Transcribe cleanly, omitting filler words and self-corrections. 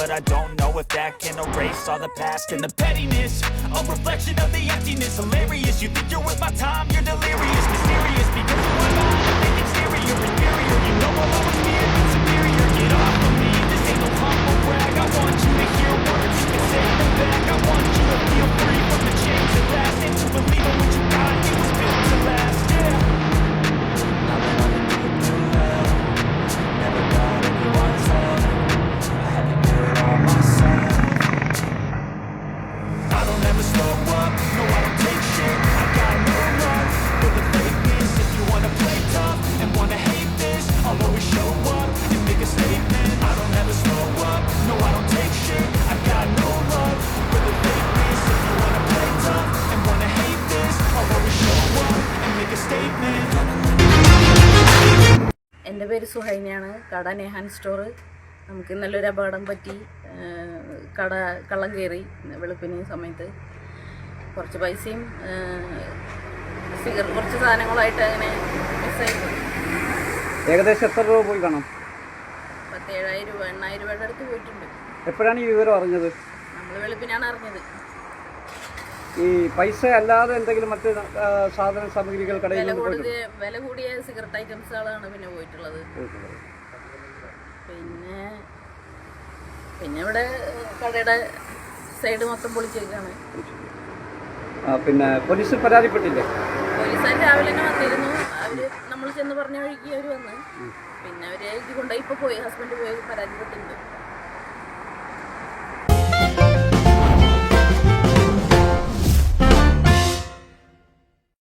but I don't know if that can erase all the past and the pettiness. A reflection of the emptiness, hilarious. You think you're worth my time, you're delirious. Mysterious because you are not a big exterior, inferior. You know I'll always be a bit superior. Get off of me, this ain't no humble brag. I want you to hear words, you can say them back. I want you to feel free from the chains that last, and to believe in what you got, it was built to last, yeah. Now that I've been through hell, never got anyone's help. I had to do it all myself. I don't ever slow up, no I don't take shit. I got no love for the fakeness. If you wanna play tough and wanna hate this, I'll always show up and make a statement. I don't ever slow up, no I don't take shit. I got no love for the fakeness. If you wanna play tough and wanna hate this, I'll always show up and make a statement. എൻ്റെ പേര് സുഹൈനയാണ്. കട Nehan store. നമുക്ക് ഇന്നലെ ഒരു അപകടം പറ്റി. കട കള്ളം കയറി വെളുപ്പിന് സമയത്ത്. കുറച്ച് പൈസയും കുറച്ച് സാധനങ്ങളായിട്ട് അങ്ങനെ മിസ്സായി. ഏകദേശം എത്ര രൂപ പോയി കാണാം? 7,000 രൂപ 8,000 രൂപയുടെ അടുത്ത് പോയിട്ടുണ്ട്. എപ്പോഴാണ് ഈ വിവരം അറിഞ്ഞത്? നമ്മൾ വെളുപ്പിനാണ് അറിഞ്ഞത്. ഈ പൈസ അല്ലാതെ എന്തെങ്കിലും മറ്റ് സാധന സാമഗ്രികൾ കടയിൽ വില കൂടിയ സിഗരറ്റ് ഐറ്റംസുകളാണ് പിന്നെ പോയിട്ടുള്ളത്. പിന്നെ ഇവിടെ കടയുടെ സൈഡ് മൊത്തം പൊളിച്ചേക്കാണ്. പിന്നെ പോലീസിൽ പരാതിപ്പെട്ടില്ലേ? പോലീസുകാർ രാവിലെ തന്നെ വന്നിരുന്നു. അവർ നമ്മൾ ചെന്ന് പറഞ്ഞ വഴിക്ക് അവർ വന്ന് പിന്നെ അവർ ഇത് കൊണ്ടുപോയി ഇപ്പോൾ പോയി ഹസ്ബൻഡ് പോയി പരാതിപ്പെട്ടിട്ടുണ്ട്.